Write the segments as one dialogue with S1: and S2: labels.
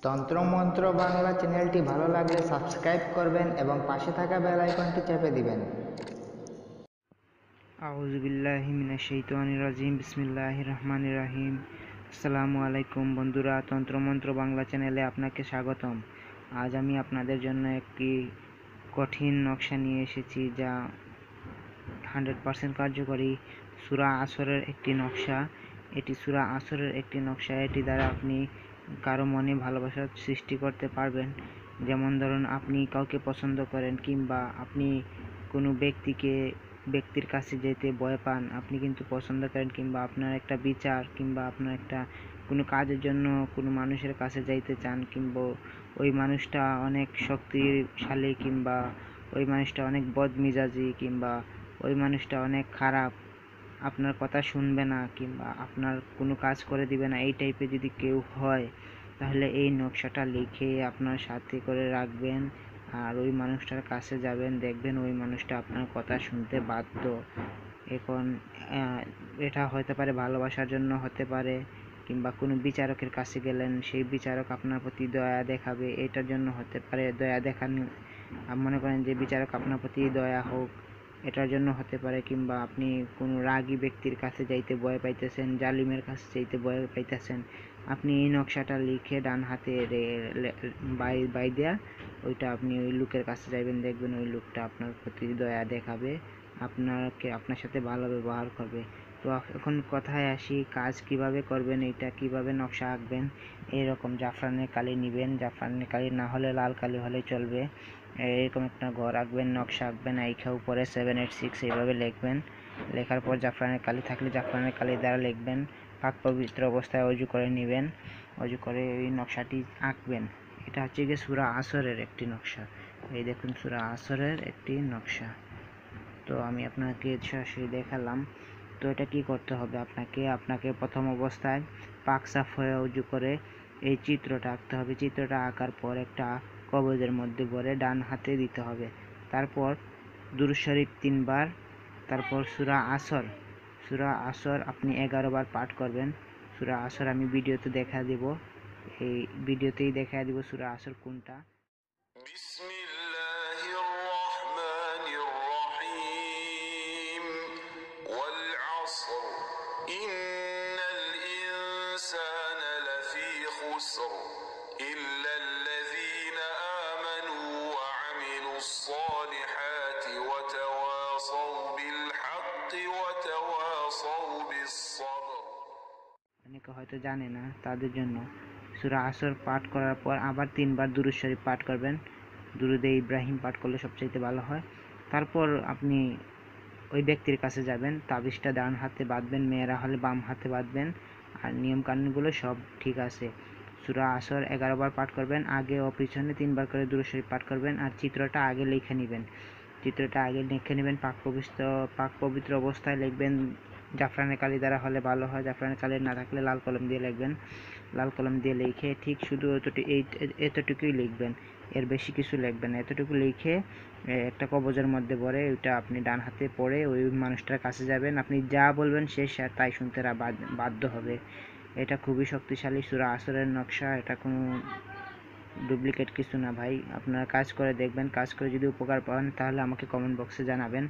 S1: তন্ত্রমন্ত্র বাংলা চ্যানেলটি ভালো লাগলে সাবস্ক্রাইব করবেন এবং পাশে থাকা বেল আইকনটি চেপে দিবেন।
S2: আউযু বিল্লাহি মিনাশ শাইতানির রাজিম। বিসমিল্লাহির রহমানির রহিম। আসসালামু আলাইকুম বন্ধুরা, তন্ত্রমন্ত্র বাংলা চ্যানেলে আপনাকে স্বাগতম। আজ আমি আপনাদের জন্য একটি কঠিন নকশা নিয়ে এসেছি, যা 100% কার্যকরী সূরা আসরের একটি নকশা। এটি সূরা আসরের একটি নকশা। এটি দ্বারা আপনি কারো মনে ভালোবাসার সৃষ্টি করতে পারবেন। যেমন ধরুন, আপনি কাউকে পছন্দ করেন কিংবা আপনি কোনো ব্যক্তির কাছে যেতে ভয় পান, আপনি কিন্তু পছন্দ করেন, কিংবা আপনার একটা বিচার কিংবা আপনার একটা কোনো কাজের জন্য কোনো মানুষের কাছে যাইতে চান, কিংবা ওই মানুষটা অনেক শক্তিশালী, কিংবা ওই মানুষটা অনেক বদমেজাজি, কিংবা ওই মানুষটা অনেক খারাপ, আপনার কথা শুনবে না কিংবা আপনার কোনো কাজ করে দিবে না, এই টাইপের যদি কেউ হয়, তাহলে এই নকশাটা লিখে আপনার সাথে করে রাখবেন আর ওই মানুষটার কাছে যাবেন। দেখবেন ওই মানুষটা আপনার কথা শুনতে বাধ্য। এখন এটা হতে পারে ভালোবাসার জন্য, হতে পারে কিংবা কোনো বিচারকের কাছে গেলেন, সেই বিচারক আপনার প্রতি দয়া দেখাবে, এটার জন্য হতে পারে। দয়া দেখানো, মনে করেন যে বিচারক আপনার প্রতি দয়া হোক, এটার জন্য হতে পারে। কিংবা আপনি কোনো রাগী ব্যক্তির কাছে যাইতে ভয় পাইতেছেন, জালিমের কাছে যাইতে ভয় পাইতেছেন, আপনি এই নকশাটা লিখে ডান হাতে বাই দেয়া ওইটা আপনি ওই লোকের কাছে যাইবেন। দেখবেন ওই লোকটা আপনার প্রতি দয়া দেখাবে, আপনার সাথে ভালো ব্যবহার করবে। তো এখন কথায় আসি, কাজ কিভাবে করবেন, এটা কিভাবে নকশা আঁকবেন। এইরকম জাফরানের কালি নেবেন, জাফরানের কালি না হলে লাল কালি হলে চলবে। এরকম একটা ঘর আঁকবেন, নকশা আঁকবেন, আইখা উপরে 786 এইভাবে লিখবেন। লেখার পর জাফরানের কালি থাকলে জাফরানের কালি দ্বারা লিখবেন। পাক পবিত্র অবস্থায় অজু করে নেবেন, অজু করে এই নকশাটি আঁকবেন। এটা হচ্ছে গিয়ে সূরা আসরের একটি নকশা। এই দেখুন, সূরা আসরের একটি নকশা। তো আমি আপনাকে সরাসরি দেখালাম। তো এটা কি করতে হবে, আপনাকে প্রথম অবস্থায় পাক সাফ হয়ে অজু করে এই চিত্রটা আঁকতে হবে। চিত্রটা আঁকার পর একটা কবজের মধ্যে ভরে ডান হাতে দিতে হবে। তারপর দুরূদ শরীফ 3 বার, তারপর সূরা আসর আপনি 11 বার পাঠ করবেন। সূরা আসর আমি ভিডিওতে দেখা দেব, এই ভিডিওতেই দেখা দেব সূরা আসর কোনটা।
S3: إلا الذين آمنوا وعملوا الصالحات وتواصوا بالحق وتواصوا بالصبر।
S2: অনেকে হয়তো জানে না, তাদের জন্য সূরা আসর পাঠ করার পর আবার 3 বার দুরূদ শরীফ পাঠ করবেন। দুরূদে ইব্রাহিম পাঠ করলে সবচাইতে ভালো হয়। তারপর আপনি ওই ব্যক্তির কাছে যাবেন, তাবিজটা ডান হাতে বাঁধবেন, মেয়েরা হলে বাম হাতে বাঁধবেন, আর নিয়ম কানুনগুলো সব ঠিক আছে। সূরা আসর 11 বার পাঠ করবেন, আগে ও পিছনে 3 বার করে দুরূদ শরীফ পাঠ করবেন, আর চিত্রটা আগে লিখে নেবেন। পাক পবিত্র অবস্থায় লিখবেন। জাফরানের কালি দ্বারা হলে ভালো হয়, জাফরানের কালি না থাকলে লাল কলম দিয়ে লিখবেন। লাল কলম দিয়ে লিখে ঠিক শুধু এতটুকুই লিখবেন, এর বেশি কিছু লিখবেন না। এতটুকু লিখে একটা কবজের মধ্যে ভরে ওইটা আপনি ডান হাতে পড়ে ওই মানুষটার কাছে যাবেন। আপনি যা বলবেন সে তাই শুনতে বাধ্য হবে। এটা খুবই শক্তিশালী সূরা আসরের নকশা, এটা কোনো ডুপ্লিকেট কিছু না ভাই। আপনারা কাজ করে দেখবেন, কাজ করে যদি উপকার পান তাহলে আমাকে কমেন্ট বক্সে জানাবেন।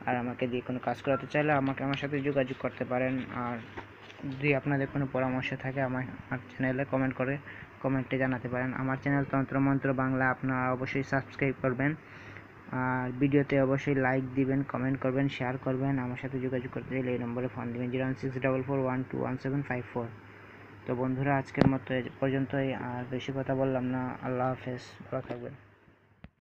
S2: আর আমাকে দিয়ে কোনো কাজ করাতে চাইলে আমার সাথে যোগাযোগ করতে পারেন। আর যদি আপনাদের কোনো পরামর্শ থাকে আমার চ্যানেলে কমেন্টে জানাতে পারেন। আমার চ্যানেল তন্ত্রমন্ত্র বাংলা আপনারা অবশ্যই সাবস্ক্রাইব করবেন, আর ভিডিওতে অবশ্যই লাইক দিবেন, কমেন্ট করবেন, শেয়ার করবেন। আমার সাথে যোগাযোগ করতে চাইলে এই নম্বরে ফোন দিবেন 01644121754। তো বন্ধুরা, আজকের মতো পর্যন্তই, আর বেশি কথা বললাম না। আল্লাহ হাফেজ, ভালো থাকবেন।